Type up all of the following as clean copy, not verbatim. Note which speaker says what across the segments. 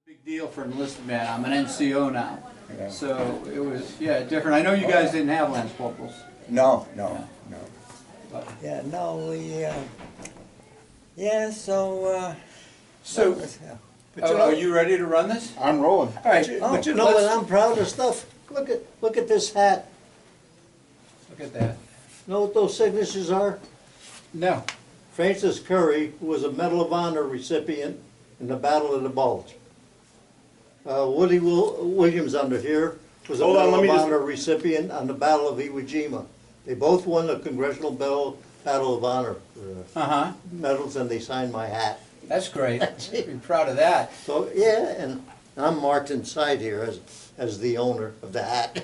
Speaker 1: Big deal for an enlisted man. I'm an NCO now.
Speaker 2: Yeah.
Speaker 1: So it was, yeah, different. I know you guys didn't have lance corporals.
Speaker 2: No.
Speaker 1: But,
Speaker 2: Yeah, no, we, yeah, so,
Speaker 1: so, are you ready to run this?
Speaker 3: I'm rolling.
Speaker 1: All right.
Speaker 3: But you know what, I'm proud of stuff. Look at this hat.
Speaker 1: Look at that.
Speaker 3: Know what those signatures are?
Speaker 1: No.
Speaker 3: Francis Curry, who was a Medal of Honor recipient in the Battle of the Bulge. Woody Williams under here was a
Speaker 4: Hold on,
Speaker 3: Medal
Speaker 4: let me
Speaker 3: of
Speaker 4: just-
Speaker 3: Honor recipient on the Battle of Iwo Jima. They both won the Congressional Battle of Honor
Speaker 1: Uh-huh.
Speaker 3: medals, and they signed my hat.
Speaker 1: That's great. Be proud of that.
Speaker 3: So, yeah, and I'm marked inside here as the owner of the hat.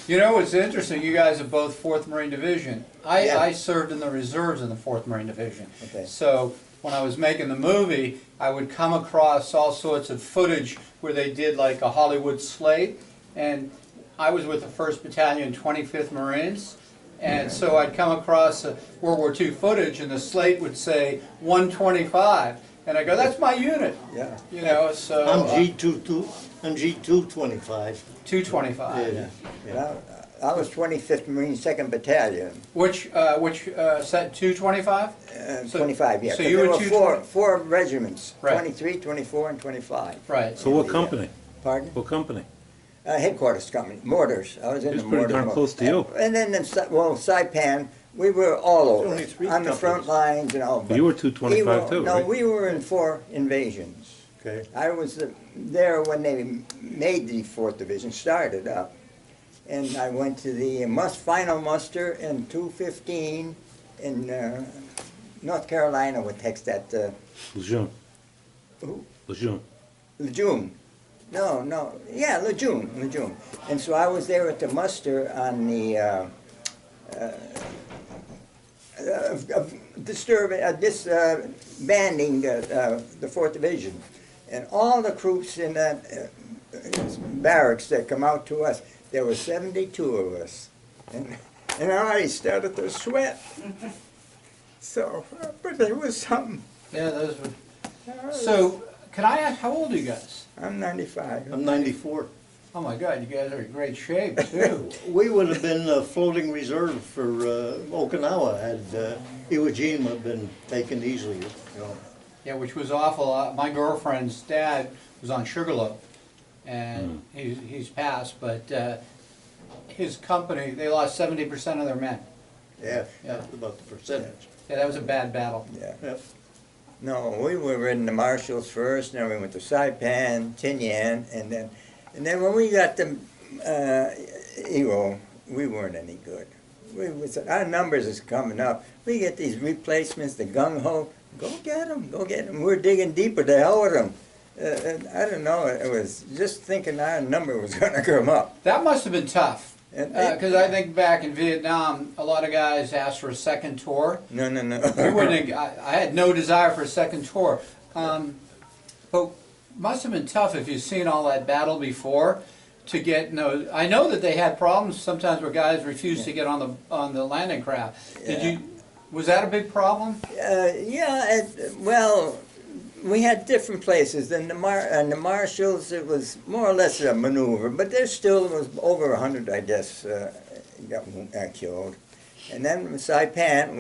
Speaker 1: You know what's interesting? You guys are both 4th Marine Division.
Speaker 3: Yeah.
Speaker 1: I served in the reserves in the 4th Marine Division.
Speaker 2: Okay.
Speaker 1: So when I was making the movie, I would come across all sorts of footage where they did like a Hollywood slate. And I was with the 1st Battalion, 25th Marines. And so I'd come across World War II footage, and the slate would say 125. And I go, that's my unit.
Speaker 2: yeah.
Speaker 1: You know, so
Speaker 3: I'm G225.
Speaker 1: 225.
Speaker 3: Yeah.
Speaker 2: Well, I was 25th Marine 2nd Battalion,
Speaker 1: Which set 225? So-
Speaker 2: 25, yeah.
Speaker 1: so
Speaker 2: 'cause
Speaker 1: you
Speaker 2: there
Speaker 1: were
Speaker 2: were four regiments,
Speaker 1: Right.
Speaker 2: 23, 24, and 25.
Speaker 1: Right.
Speaker 4: So what company?
Speaker 2: Pardon?
Speaker 4: What company?
Speaker 2: Headquarters company, mortars. I was in
Speaker 4: It's
Speaker 2: the
Speaker 4: pretty
Speaker 2: mortar.
Speaker 4: darn close to you.
Speaker 2: And then, Saipan, we were all over,
Speaker 3: only three
Speaker 2: on the front
Speaker 3: companies.
Speaker 2: lines and all.
Speaker 4: You were 225 too,
Speaker 2: No,
Speaker 4: right?
Speaker 2: we were in 4 invasions.
Speaker 3: Okay.
Speaker 2: I was there when they made the 4th Division, started up. And I went to the final muster in 215 in North Carolina, what takes that,
Speaker 4: Lejeune.
Speaker 2: Who?
Speaker 4: Lejeune.
Speaker 2: Lejeune. No, yeah, Lejeune. And so I was there at the muster on the disbanding the 4th Division. And all the troops in that barracks that come out to us, there were 72 of us. And I already started to sweat. So, but it was something.
Speaker 1: Yeah, those were. So, can I ask, how old are you guys?
Speaker 2: I'm 95.
Speaker 3: I'm 94.
Speaker 1: Oh my God, you guys are in great shape too.
Speaker 3: We would have been a floating reserve for Okinawa had Iwo Jima been taken easily. You know.
Speaker 1: Yeah, which was awful. My girlfriend's dad was on Sugarloaf, and he's passed, but his company, they lost 70% of their men.
Speaker 3: Yeah,
Speaker 1: Yeah.
Speaker 3: that's about the percentage.
Speaker 1: Yeah, that was a bad battle.
Speaker 2: Yeah.
Speaker 3: Yep.
Speaker 2: No, we were in the Marshalls first, and then we went to Saipan, Tinian, and then when we got to Iwo, we weren't any good. Our numbers is coming up. We get these replacements, the gung-ho, go get them. We're digging deeper, to hell with them. I don't know, it was just thinking our number was going to come up.
Speaker 1: That must have been tough.
Speaker 2: And
Speaker 1: Because I think back in Vietnam, a lot of guys asked for a second tour.
Speaker 2: No.
Speaker 1: We wouldn't. I had no desire for a second tour. But must have been tough if you've seen all that battle before to get no. I know that they had problems sometimes where guys refused to get on the landing craft. Did
Speaker 2: Yeah.
Speaker 1: you? Was that a big problem?
Speaker 2: Well, we had different places. In the Marshalls, it was more or less a maneuver, but there still was over 100, I guess, got killed. And then Saipan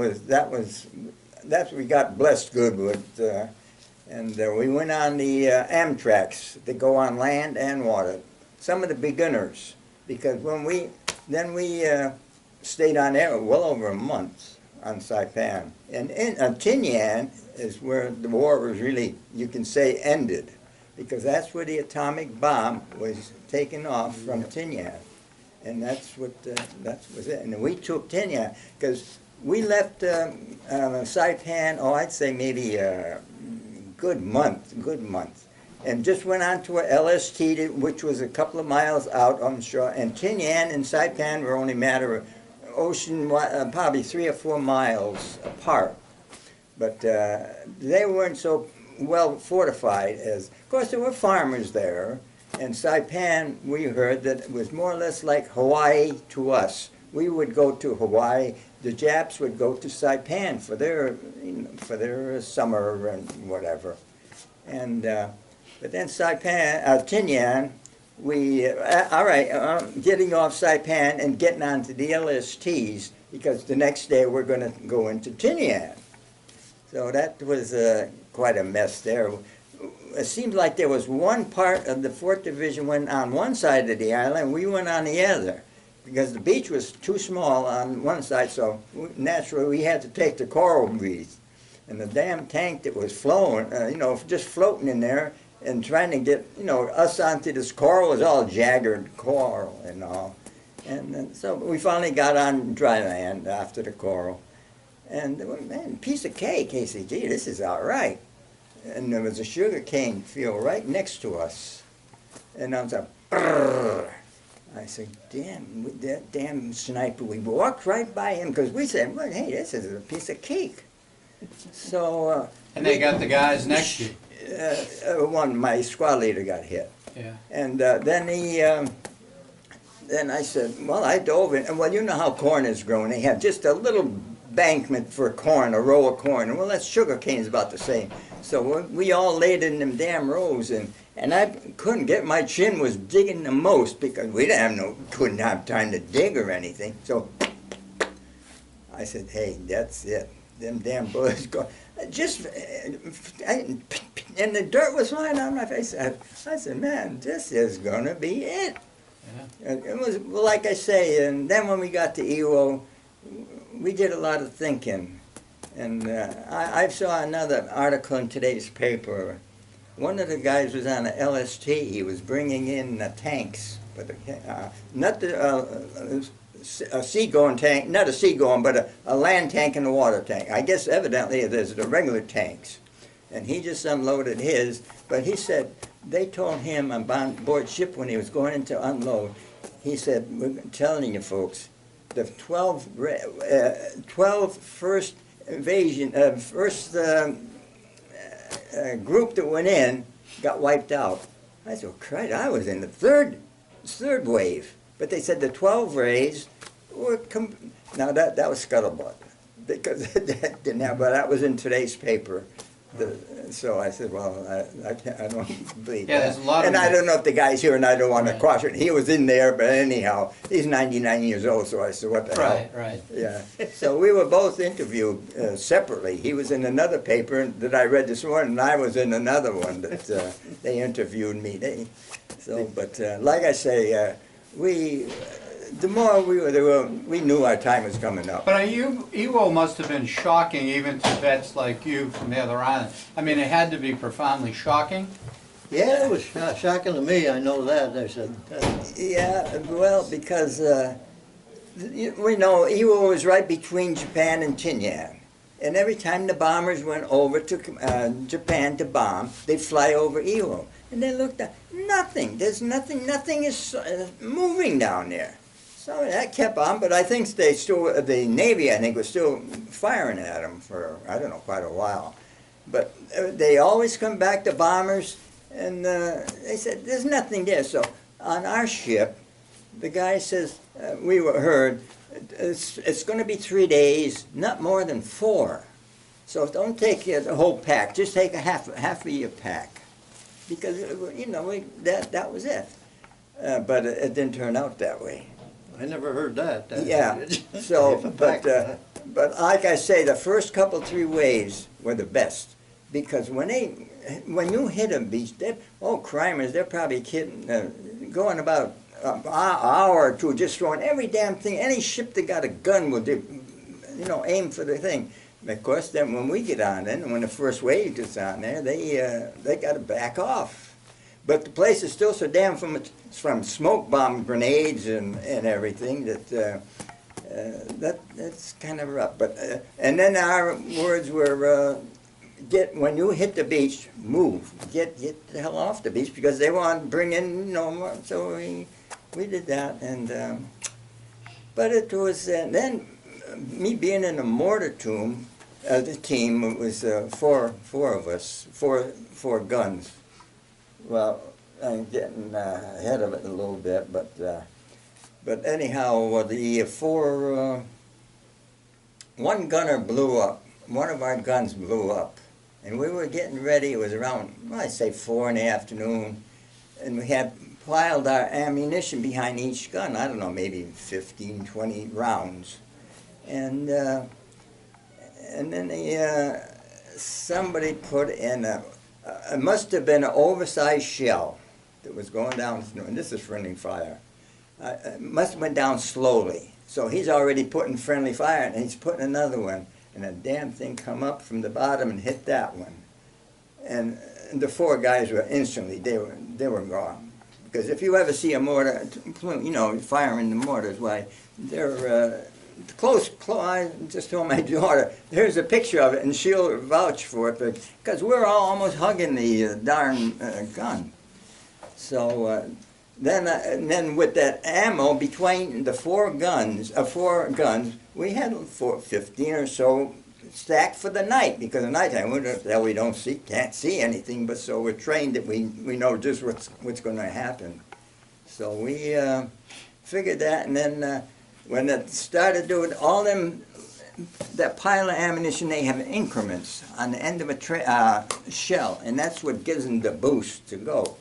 Speaker 2: that's we got blessed good with, and we went on the Amtraks that go on land and water. Some of the beginners, because when we stayed on there well over a month on Saipan. And in Tinian is where the war was really, you can say, ended, because that's where the atomic bomb was taken off from Tinian. And that was it. And we took Tinian, because we left Saipan, I'd say maybe a good month, and just went on to a LST, which was a couple of miles out on shore. And Tinian and Saipan were only a matter of ocean, probably 3 or 4 miles apart. But they weren't so well fortified as, of course there were farmers there, and Saipan, we heard that it was more or less like Hawaii to us. We would go to Hawaii, the Japs would go to Saipan for their summer and whatever. And But then Saipan, Tinian, all right, getting off Saipan and getting onto the LSTs, because the next day we're going to go into Tinian. So that was quite a mess there. It seemed like there was one part of the 4th Division went on one side of the island, we went on the other, because the beach was too small on one side, so naturally we had to take the coral reefs. And the damn tank that was flowing, just floating in there, and trying to get, us onto this coral was all jagged coral and all. And then, so we finally got on dry land after the coral. And, man, piece of cake. He said, gee, this is all right. And there was a sugar cane field right next to us. And I was like, brrr. I said, damn, that damn sniper. We walked right by him because we said, well, hey, this is a piece of cake. So.
Speaker 1: And they got the guys next to you.
Speaker 2: My squad leader got hit.
Speaker 1: Yeah.
Speaker 2: And then I said, well, I dove in. And well, you know how corn is growing. They have just a little bankment for corn, a row of corn. And well, that sugar cane is about the same. So we all laid in them damn rows, and I couldn't get, my chin was digging the most because we couldn't have time to dig or anything. So I said, hey, that's it. Them damn bullets go. And the dirt was flying on my face. I said, man, this is going to be it.
Speaker 1: Yeah.
Speaker 2: And it was, well, like I say, and then when we got to Iwo, we did a lot of thinking. And I saw another article in today's paper. One of the guys was on a LST. He was bringing in tanks, but not a seagoing tank, not a seagoing, but a land tank and a water tank. I guess evidently there's the regular tanks. And he just unloaded his, but he said they told him on board ship when he was going in to unload, he said, we're telling you folks, the 12 first invasion, group that went in got wiped out. I said, well, Christ, I was in the third wave. But they said the 12 rays were, now that was scuttlebutt, because that didn't have, but that was in today's paper. So I said, well, I don't believe
Speaker 1: Yeah,
Speaker 2: that.
Speaker 1: there's a lot of
Speaker 2: and I
Speaker 1: them.
Speaker 2: don't know if the guy's here, and I don't want to
Speaker 1: Right.
Speaker 2: caution. He was in there, but anyhow, he's 99 years old, so I said, what the hell?
Speaker 1: Right.
Speaker 2: Yeah. So we were both interviewed separately. He was in another paper that I read this morning, and I was in another one that they interviewed me. But like I say, the more we were there, we knew our time was coming up.
Speaker 1: But Iwo must have been shocking even to vets like you from the other island. I mean, it had to be profoundly shocking.
Speaker 3: Yeah, it was shocking to me, I know that, I said.
Speaker 2: Yeah, well, because we know Iwo was right between Japan and Tinian. And every time the bombers went over to Japan to bomb, they'd fly over Iwo. And they looked at nothing. There's nothing is moving down there. So that kept on, but I think the Navy, I think, was still firing at them for, I don't know, quite a while. But they always come back to bombers, and they said, there's nothing there. So on our ship, the guy says, we were heard, it's going to be 3 days, not more than 4. So don't take the whole pack, just take a half of your pack. Because, that was it. But it didn't turn out that way.
Speaker 3: I never heard that.
Speaker 2: Yeah, so, but like I say, the first couple, 3 waves were the best. Because when you hit a beach, crimers, they're probably going about an hour or two, just throwing every damn thing. Any ship that got a gun will aim for the thing. Of course, then when we get on then, when the first wave gets on there, they got to back off. But the place is still so damn from smoke bomb grenades and everything that's kind of rough. But and then our words were when you hit the beach, move, get the hell off the beach, because they want to bring in more. So we did that, and but it was then me being in a mortar team. The team, it was four of us, four guns. Well, I'm getting ahead of it a little bit, but anyhow, the one gunner blew up. One of our guns blew up, And we were getting ready, it was around, well, I'd say 4 in the afternoon, and we had piled our ammunition behind each gun, I don't know, maybe 15, 20 rounds. And then somebody put in it must have been an oversized shell that was going down, and this is friendly fire. It must have went down slowly. So he's already putting friendly fire, and he's putting another one, and a damn thing come up from the bottom and hit that one. And the 4 guys were instantly, they were gone. Because if you ever see a mortar, you know, firing the mortars, why, they're close. I just told my daughter, here's a picture of it, and she'll vouch for it, because we're all almost hugging the darn gun. So then with that ammo between the 4 guns, we had 15 or so stacked for the night, because at nighttime we can't see anything, but so we're trained that we know just what's going to happen. So we figured that, and then when it started doing all them, that pile of ammunition, they have increments on the end of a shell, and that's what gives them the boost to go.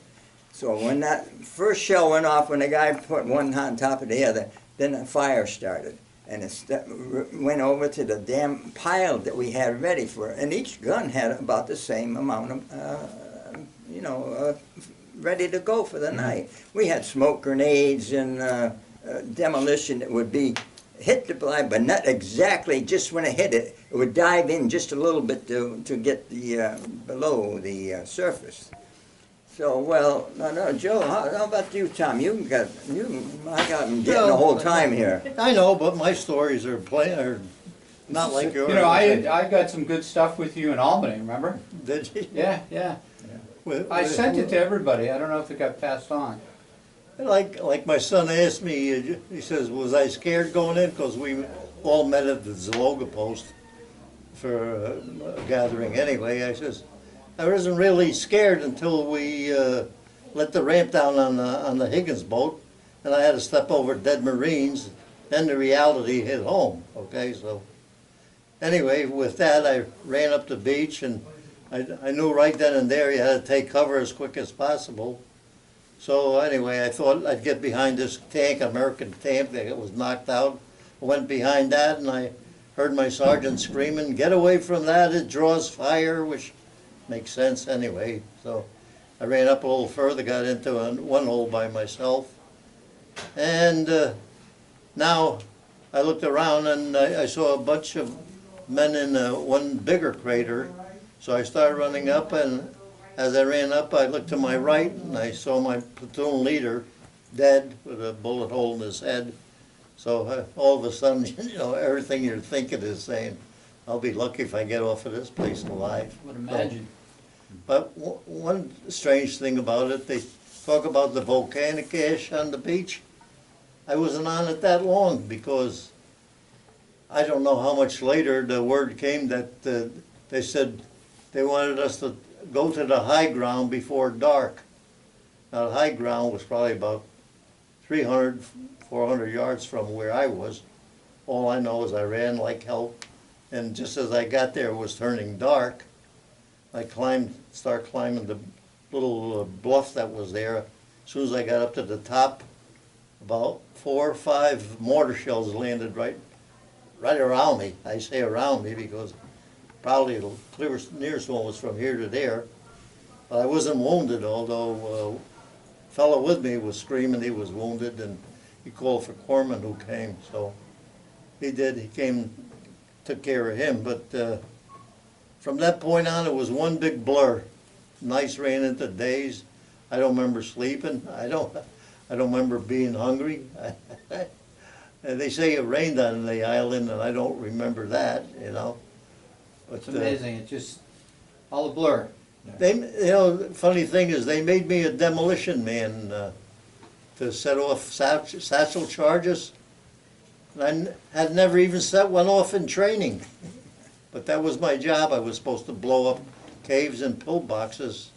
Speaker 2: So when that first shell went off, when the guy put one on top of the other, then a fire started. And it went over to the damn pile that we had ready for it. And each gun had about the same amount of, ready to go for the night. We had smoke grenades and demolition that would be hit the blind, but not exactly just when it hit it. It would dive in just a little bit to get the below the surface. So, well, no, Joe, how about you, Tom? I got them getting the whole time here.
Speaker 3: I know, but my stories are not like yours.
Speaker 1: You know, I got some good stuff with you in Albany, remember?
Speaker 3: Did you?
Speaker 1: Yeah. I sent it to everybody. I don't know if it got passed on.
Speaker 3: Like my son asked me, he says, was I scared going in? Because we all met at the Zaloga post for a gathering anyway. I says, I wasn't really scared until we let the ramp down on the Higgins boat, and I had to step over dead Marines. Then the reality hit home. Okay, so anyway, with that, I ran up the beach, and I knew right then and there you had to take cover as quick as possible. So anyway, I thought I'd get behind this tank, American tank that was knocked out. I went behind that, and I heard my sergeant screaming, "Get away from that! It draws fire," which makes sense anyway. So I ran up a little further, got into one hole by myself. And now I looked around and I saw a bunch of men in one bigger crater. So I started running up, and as I ran up, I looked to my right and I saw my platoon leader dead with a bullet hole in his head. So all of a sudden, you know, everything you're thinking is saying, I'll be lucky if I get off of this place alive.
Speaker 1: I would imagine.
Speaker 3: But one strange thing about it, they talk about the volcanic ash on the beach. I wasn't on it that long, because I don't know how much later the word came that they said they wanted us to go to the high ground before dark. Now the high ground was probably about 300, 400 yards from where I was. All I know is I ran like hell, and just as I got there it was turning dark. I started climbing the little bluff that was there. As soon as I got up to the top, about 4 or 5 mortar shells landed right around me. I say around me because probably the nearest one was from here to there. But I wasn't wounded, although a fellow with me was screaming he was wounded, and he called for Corman, who came. So he did. He came, took care of him. But from that point on, it was one big blur. Nights ran into days. I don't remember sleeping. I don't remember being hungry. They say it rained on the island, and I don't remember that, you know. But,
Speaker 1: It's amazing. It's just all a blur.
Speaker 3: the funny thing is they made me a demolition man to set off satchel charges. And I had never even set one off in training. But that was my job. I was supposed to blow up caves and pillboxes.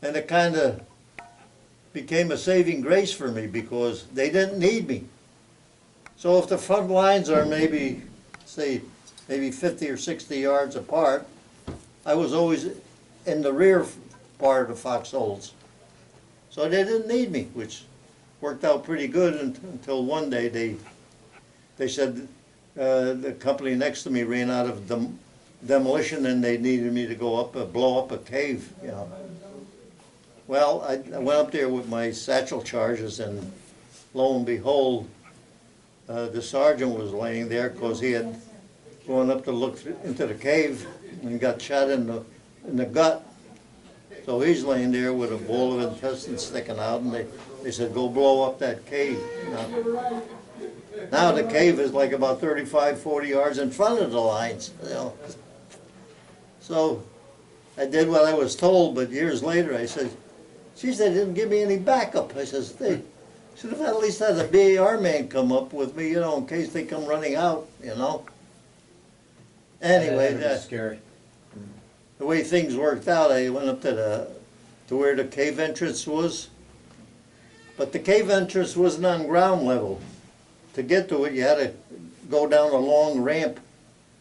Speaker 3: And it kind of became a saving grace for me because they didn't need me. So if the front lines are maybe 50 or 60 yards apart, I was always in the rear part of the foxholes. So they didn't need me, which worked out pretty good until one day they said the company next to me ran out of demolition and they needed me to go up, blow up a cave, you know. Well, I went up there with my satchel charges and lo and behold, the sergeant was laying there because he had gone up to look into the cave and got shot in the gut. So he's laying there with a bowl of intestines sticking out, and they said, go blow up that cave. Now the cave is like about 35, 40 yards in front of the lines, you know. So I did what I was told, but years later I said, geez, they didn't give me any backup. I says, they should have at least had a BAR man come up with me, you know, in case they come running out, you know. Anyway,
Speaker 1: That's scary.
Speaker 3: the way things worked out, I went up to where the cave entrance was. But the cave entrance wasn't on ground level. To get to it, you had to go down a long ramp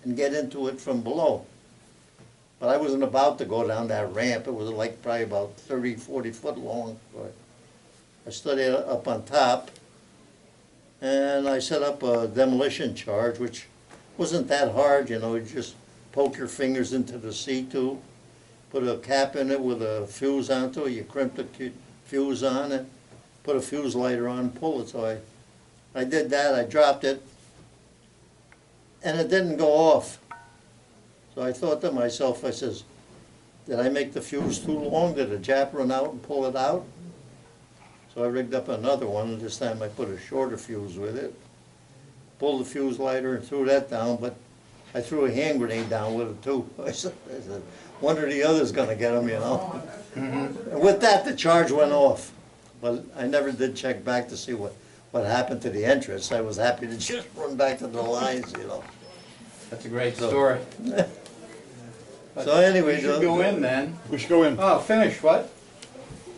Speaker 3: and get into it from below. But I wasn't about to go down that ramp. It was like probably about 30, 40 foot long. But I stood up on top and I set up a demolition charge, which wasn't that hard, you know, you just poke your fingers into the C-tube, put a cap in it with a fuse onto it, you crimp the fuse on it, put a fuse lighter on, pull it. So I did that, I dropped it, and it didn't go off. So I thought to myself, I says, did I make the fuse too long? Did the Jap run out and pull it out? So I rigged up another one, and this time I put a shorter fuse with it, pulled the fuse lighter and threw that down, but I threw a hand grenade down with it too. I said one or the other's gonna get them, you know. And with that, the charge went off. But I never did check back to see what happened to the entrance. I was happy to just run back to the lines, you know.
Speaker 1: That's a great story.
Speaker 3: So anyway,
Speaker 1: We should go in then.
Speaker 4: We should go in.
Speaker 1: Oh, finish, what?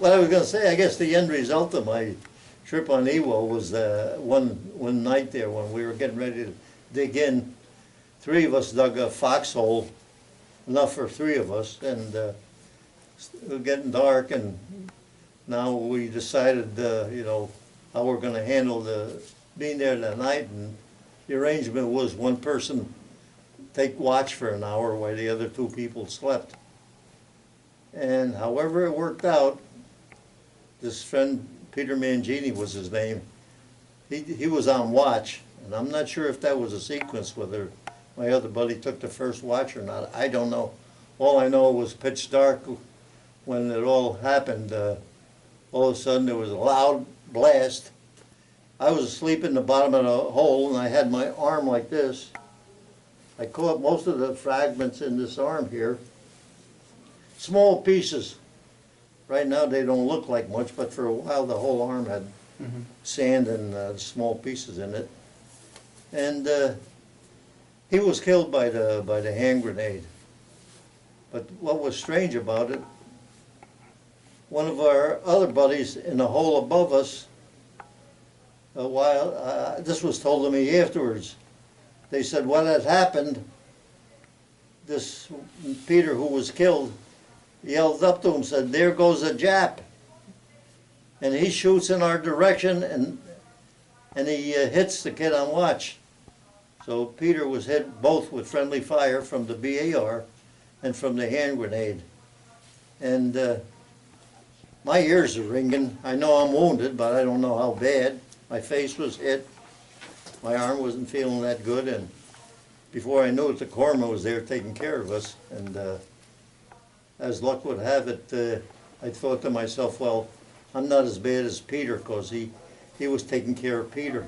Speaker 3: what I was gonna say, I guess the end result of my trip on Iwo was one night there when we were getting ready to dig in. Three of us dug a foxhole, enough for three of us, and it was getting dark, and now we decided, you know, how we're gonna handle being there that night, and the arrangement was one person take watch for an hour while the other two people slept. And however it worked out, this friend, Peter Mangini was his name, he was on watch, and I'm not sure if that was a sequence, whether my other buddy took the first watch or not, I don't know. All I know was pitch dark when it all happened. All of a sudden there was a loud blast. I was asleep in the bottom of the hole and I had my arm like this. I caught most of the fragments in this arm here. Small pieces. Right now they don't look like much, but for a while the whole arm had sand and small pieces in it. And he was killed by the hand grenade. But what was strange about it, one of our other buddies in the hole above us, this was told to me afterwards, they said what had happened, this Peter who was killed yelled up to him, said, "There goes a Jap." And he shoots in our direction and he hits the kid on watch. So Peter was hit both with friendly fire from the BAR and from the hand grenade. And my ears are ringing. I know I'm wounded, but I don't know how bad. My face was hit. My arm wasn't feeling that good, and before I knew it, the corpsman was there taking care of us. And as luck would have it, I thought to myself, well, I'm not as bad as Peter, because he was taking care of Peter.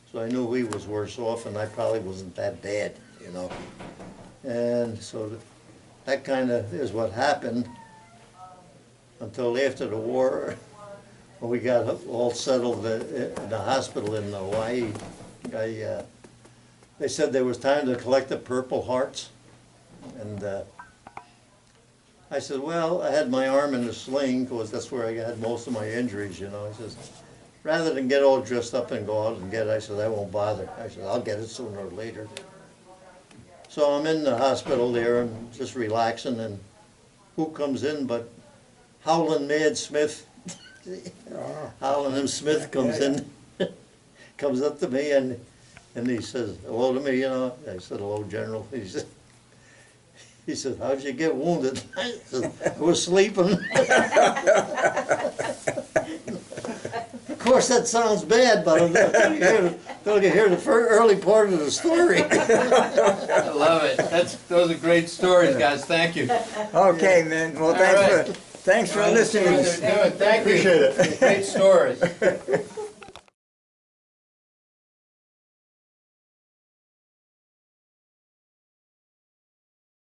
Speaker 3: So I knew he was worse off, and I probably wasn't that bad, you know. And so that kind of is what happened until after the war, when we got all settled in the hospital in Hawaii. They said there was time to collect the Purple Hearts, and I said, well, I had my arm in a sling, because that's where I had most of my injuries, you know. I says, rather than get all dressed up and go out and get it, I said, I won't bother. I said, I'll get it sooner or later. So I'm in the hospital there and just relaxing, and who comes in but Howlin' Mad Smith. Howlin' M. Smith comes in, comes up to me and he says, hello to me, you know. I said, hello, General. He said, how'd you get wounded? I said, I was sleeping. Of course, that sounds bad, but I'm going to hear the early part of the story.
Speaker 1: I love it. Those are great stories, guys. Thank you.
Speaker 2: Okay, man, well,
Speaker 1: right.
Speaker 2: thanks for
Speaker 1: Well,
Speaker 2: listening.
Speaker 1: Thank you.
Speaker 3: Appreciate it.
Speaker 1: Great stories.